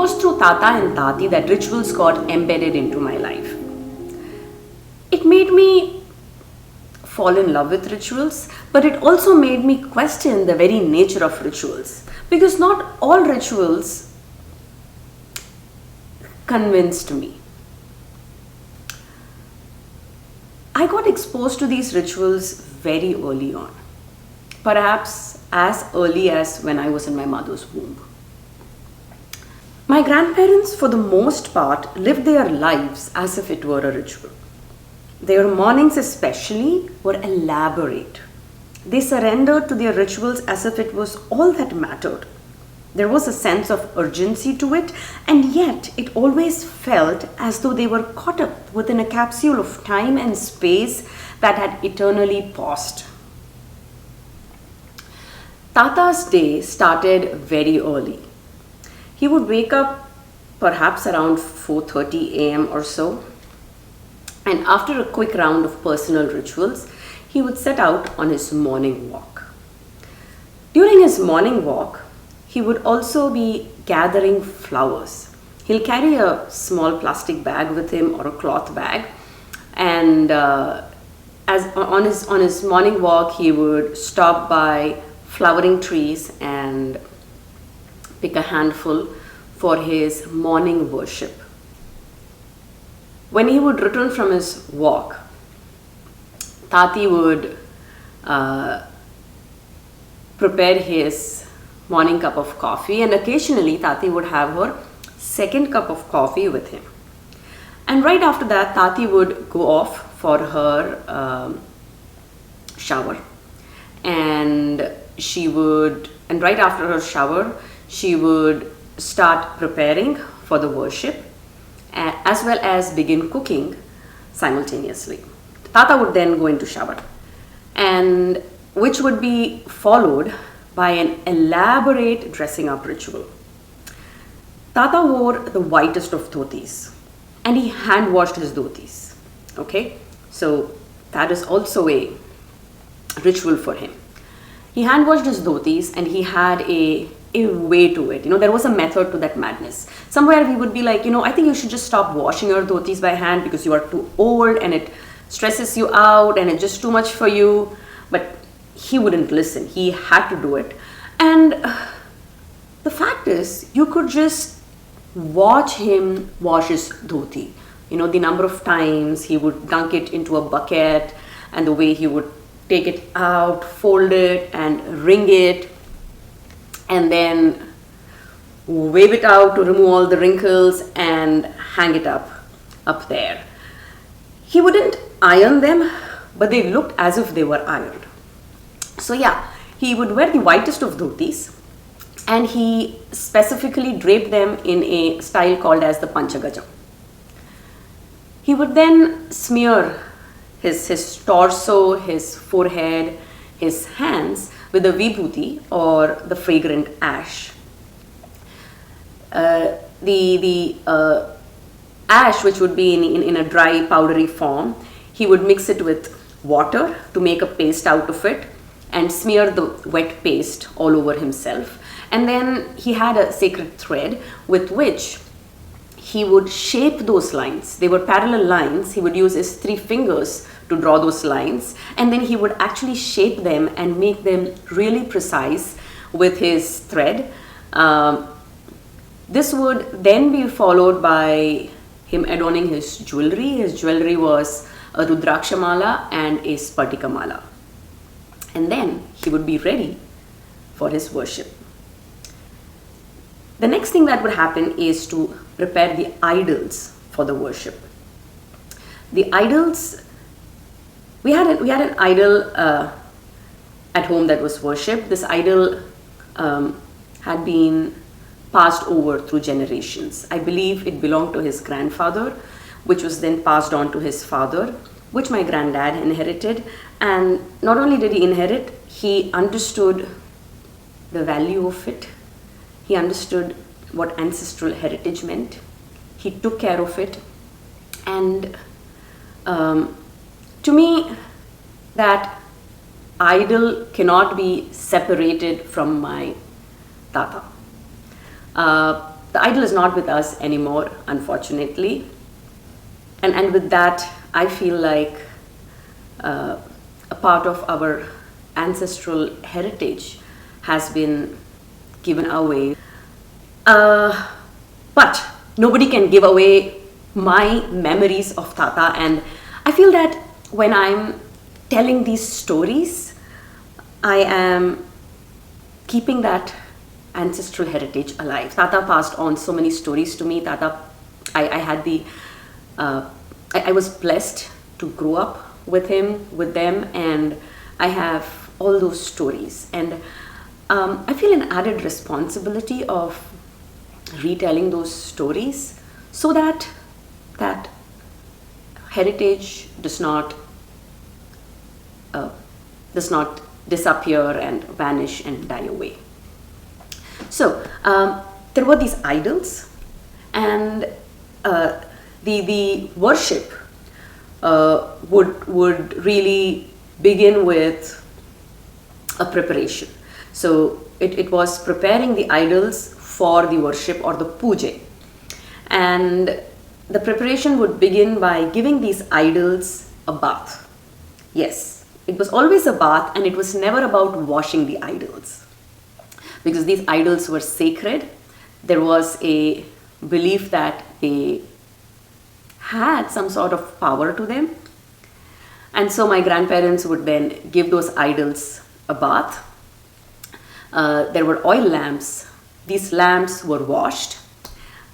was through Thatha and Thathi that rituals got embedded into my life. It made me fall in love with rituals, but it also made me question the very nature of rituals, because not all rituals convinced me. I got exposed to these rituals very early on, perhaps as early as when I was in my mother's womb. My grandparents, for the most part, lived their lives as if it were a ritual. Their mornings especially were elaborate. They surrendered to their rituals as if it was all that mattered. There was a sense of urgency to it, and yet it always felt as though they were caught up within a capsule of time and space that had eternally paused. Tata's day started very early. He would wake up perhaps around 4:30 a.m. or so, and after a quick round of personal rituals, he would set out on his morning walk. During his morning walk, he would also be gathering flowers. He'll carry a small plastic bag with him or a cloth bag, and on his morning walk, he would stop by flowering trees and pick a handful for his morning worship. When he would return from his walk, Tati would prepare his morning cup of coffee, and occasionally Tati would have her second cup of coffee with him. And right after that, Tati would go off for her shower, and right after her shower, she would start preparing for the worship, as well as begin cooking simultaneously. Tata would then go into shower, and which would be followed by an elaborate dressing up ritual. Tata wore the whitest of dhotis, and he hand washed his dhotis. Okay, so that is also a ritual for him. He hand washed his dhotis, and he had a way to it. There was a method to that madness. Somewhere he would be like, I think you should just stop washing your dhotis by hand because you are too old and it stresses you out and it's just too much for you. But he wouldn't listen. He had to do it. And the fact is, you could just watch him wash his dhoti. The number of times he would dunk it into a bucket, and the way he would take it out, fold it and wring it, and then wave it out to remove all the wrinkles and hang it up there. He wouldn't iron them, but they looked as if they were ironed. So yeah, he would wear the whitest of dhotis, and he specifically draped them in a style called as the Panchagajam. He would then smear his torso, his forehead, his hands with the vibhuti or the fragrant ash. The ash, which would be in a dry powdery form, he would mix it with water to make a paste out of it and smear the wet paste all over himself. And then he had a sacred thread with which he would shape those lines. They were parallel lines. He would use his 3 fingers to draw those lines, and then he would actually shape them and make them really precise with his thread. This would then be followed by him adorning his jewelry. His jewelry was a Rudraksha mala and a Spatika mala. And then he would be ready for his worship. The next thing that would happen is to prepare the idols for the worship. The idols, we had an idol at home that was worshipped. This idol had been passed over through generations. I believe it belonged to his grandfather, which was then passed on to his father, which my granddad inherited. And not only did he inherit, he understood the value of it. He understood what ancestral heritage meant. He took care of it. And to me, that idol cannot be separated from my Thatha. The the idol is not with us anymore, unfortunately. And with that, I feel like a part of our ancestral heritage has been given away. But nobody can give away my memories of Thatha, and I feel that when I'm telling these stories, I am keeping that ancestral heritage alive. Thatha passed on so many stories to me. I had the, I was blessed to grow up with him, with them, and I have all those stories. And I feel an added responsibility of retelling those stories so that that heritage does not disappear and vanish and die away. So there were these idols, and the worship would really begin with a preparation. So it was preparing the idols for the worship or the puja, and the preparation would begin by giving these idols a bath. Yes, it was always a bath, and it was never about washing the idols, because these idols were sacred. There was a belief that they had some sort of power to them, and so my grandparents would then give those idols a bath. There were oil lamps. These lamps were washed,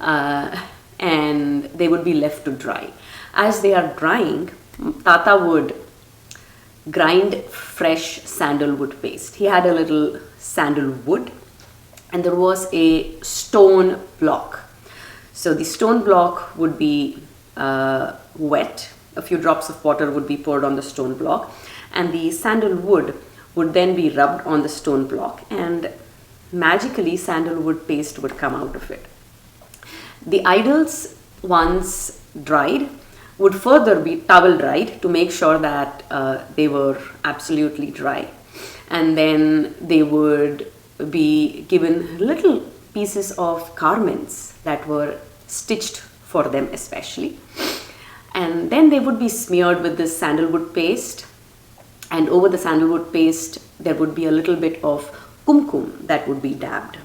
and they would be left to dry. As they are drying, Thatha would grind fresh sandalwood paste. He had a little sandalwood, and there was a stone block. So the stone block would be wet. A few drops of water would be poured on the stone block, and the sandalwood would then be rubbed on the stone block, and magically sandalwood paste would come out of it. The idols, once dried, would further be towel dried to make sure that they were absolutely dry, and then they would be given little pieces of garments that were stitched for them especially, and then they would be smeared with this sandalwood paste, and over the sandalwood paste there would be a little bit of kumkum that would be dabbed.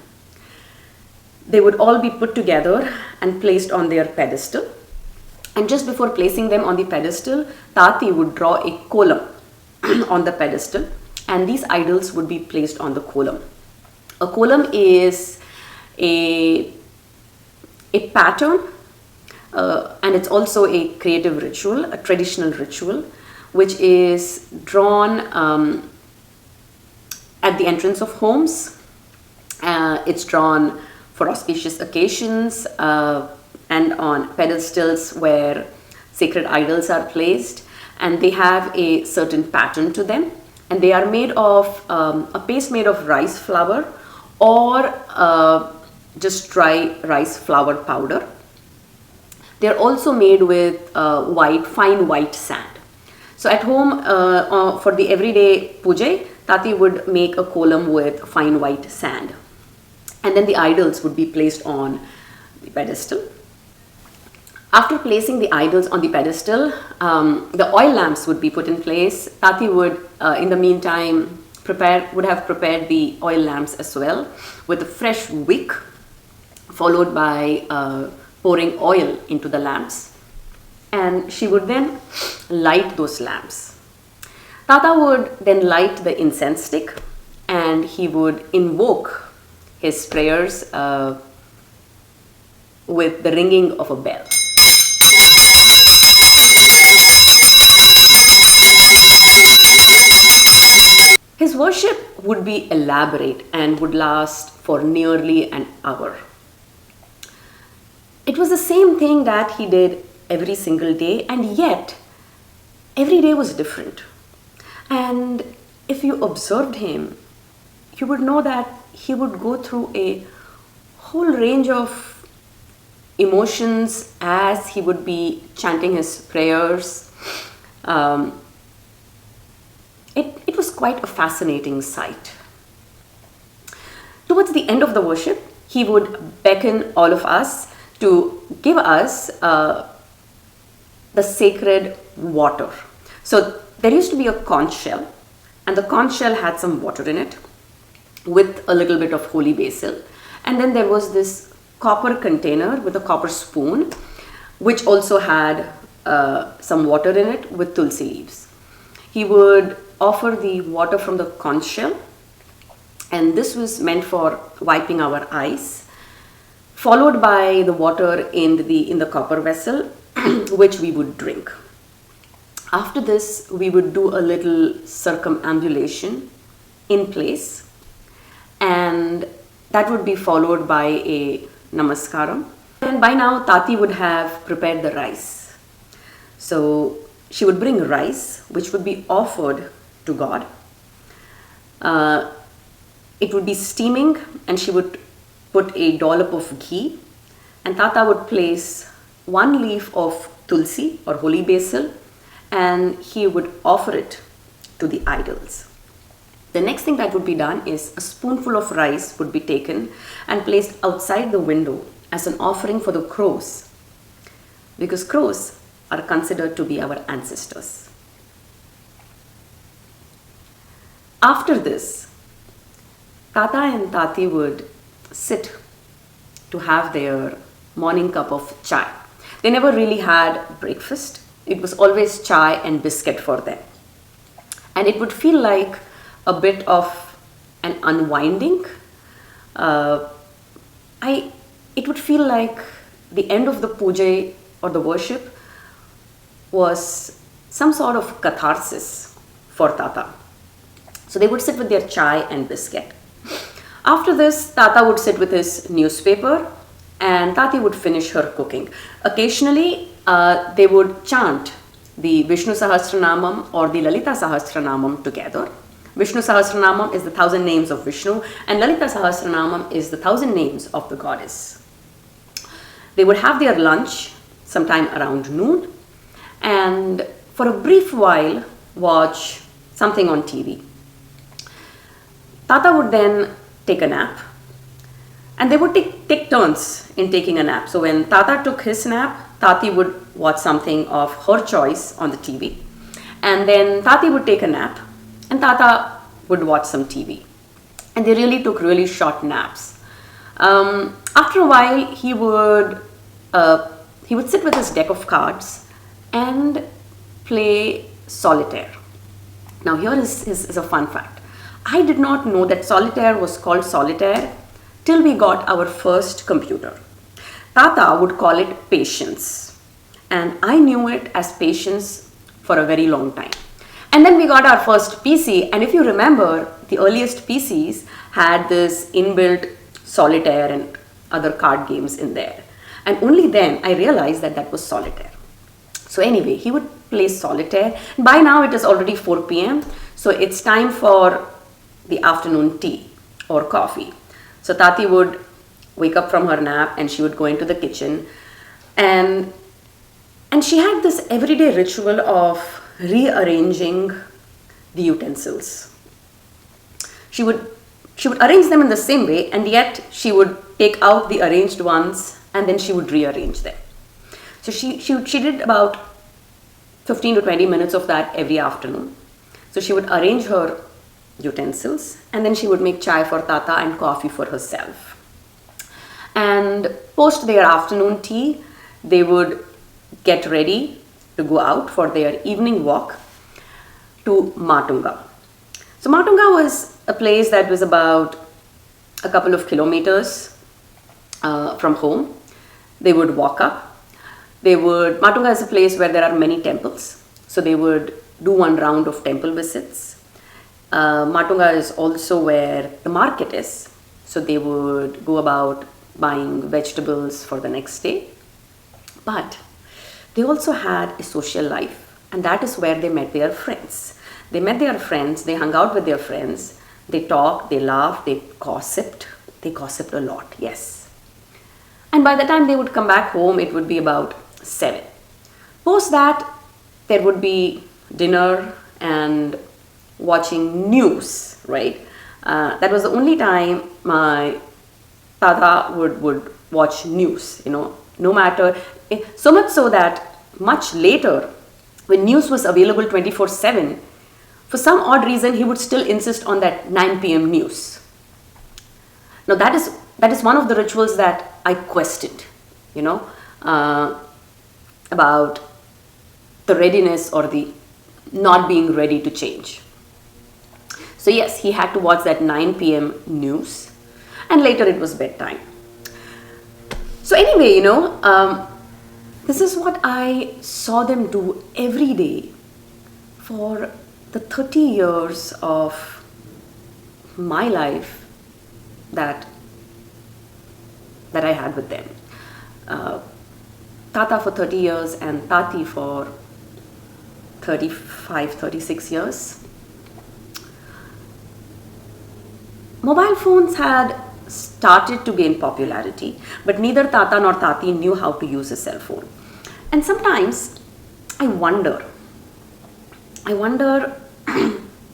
They would all be put together and placed on their pedestal, and just before placing them on the pedestal, Tati would draw a column on the pedestal, and these idols would be placed on the column. A column is a pattern, and it's also a creative ritual, a traditional ritual, which is drawn at the entrance of homes. It's drawn for auspicious occasions and on pedestals where sacred idols are placed, and they have a certain pattern to them, and they are made of a paste made of rice flour or just dry rice flour powder. They're also made with fine white sand. So at home, for the everyday puja, Tati would make a column with fine white sand, and then the idols would be placed on the pedestal. After placing the idols on the pedestal, the oil lamps would be put in place. Tati would, in the meantime, would have prepared the oil lamps as well with a fresh wick, followed by pouring oil into the lamps, and she would then light those lamps. Tata would then light the incense stick, and he would invoke his prayers with the ringing of a bell. His worship would be elaborate and would last for nearly an hour. It was the same thing that he did every single day, and yet every day was different. And if you observed him, you would know that he would go through a whole range of emotions as he would be chanting his prayers. It was quite a fascinating sight. Towards the end of the worship, he would beckon all of us to give us the sacred water. So there used to be a conch shell, and the conch shell had some water in it with a little bit of holy basil. And then there was this copper container with a copper spoon, which also had some water in it with tulsi leaves. He would offer the water from the conch shell, and this was meant for wiping our eyes, followed by the water in the copper vessel, which we would drink. After this, we would do a little circumambulation in place, and that would be followed by a namaskaram. And by now, Tati would have prepared the rice. So she would bring rice, which would be offered to God. It would be steaming, and she would put a dollop of ghee, and Tata would place one leaf of tulsi or holy basil, and he would offer it to the idols. The next thing that would be done is a spoonful of rice would be taken and placed outside the window as an offering for the crows, because crows are considered to be our ancestors. After this, Tata and Tati would sit to have their morning cup of chai. They never really had breakfast. It was always chai and biscuit for them. And it would feel like a bit of an unwinding. It would feel like the end of the puja or the worship was some sort of catharsis for Tata. So they would sit with their chai and biscuit. After this, Tata would sit with his newspaper, and Tati would finish her cooking. Occasionally, they would chant the Vishnu Sahasranamam or the Lalita Sahasranamam together. Vishnu Sahasranamam is the 1,000 names of Vishnu, and Lalita Sahasranamam is the 1,000 names of the goddess. They would have their lunch sometime around noon, and for a brief while watch something on TV. Tata would then take a nap, and they would take turns in taking a nap. So when Tata took his nap, Tati would watch something of her choice on the TV, and then Tati would take a nap, and Tata would watch some TV. And they really took really short naps. After a while, he would sit with his deck of cards and play solitaire. Now here is a fun fact. I did not know that solitaire was called solitaire till we got our first computer. Tata would call it patience, and I knew it as patience for a very long time. And then we got our first PC, and if you remember, the earliest PCs had this inbuilt solitaire and other card games in there. And only then I realized that that was solitaire. So anyway, he would play solitaire. By now it is already 4 p.m. So it's time for the afternoon tea or coffee. So Tati would wake up from her nap, and she would go into the kitchen, and she had this everyday ritual of rearranging the utensils. She would arrange them in the same way, and yet she would take out the arranged ones, and then she would rearrange them. So she did about 15 to 20 minutes of that every afternoon. So she would arrange her utensils, and then she would make chai for Tata and coffee for herself. And post their afternoon tea, they would get ready to go out for their evening walk to Matunga. So Matunga was a place that was about a couple of kilometers from home. They would walk up. Matunga is a place where there are many temples. So they would do one round of temple visits. Matunga is also where the market is. So they would go about buying vegetables for the next day. But they also had a social life, and that is where they met their friends. They met their friends, they hung out with their friends, they talked, they laughed, they gossiped a lot, yes. And by the time they would come back home, it would be about 7. Post that, there would be dinner and watching news, right? That was the only time my Thatha would watch news, no matter, so much so that much later, when news was available 24/7, for some odd reason, he would still insist on that 9 p.m. news. Now that is one of the rituals that I questioned, about the readiness or the not being ready to change. So yes, he had to watch that 9 p.m. news, and later it was bedtime. So anyway, this is what I saw them do every day for the 30 years of my life that I had with them. Thatha for 30 years and Tati for 35, 36 years. Mobile phones had started to gain popularity, but neither Thatha nor Tati knew how to use a cell phone. And sometimes I wonder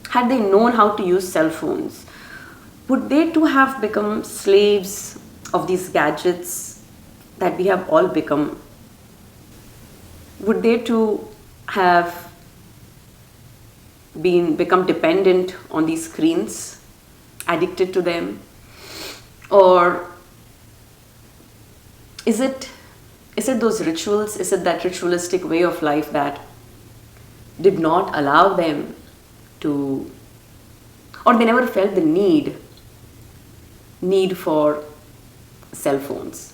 had they known how to use cell phones, would they too have become slaves of these gadgets that we have all become? Would they too have become dependent on these screens, addicted to them? Or is it those rituals, is it that ritualistic way of life that did not allow them to, or they never felt the need for cell phones?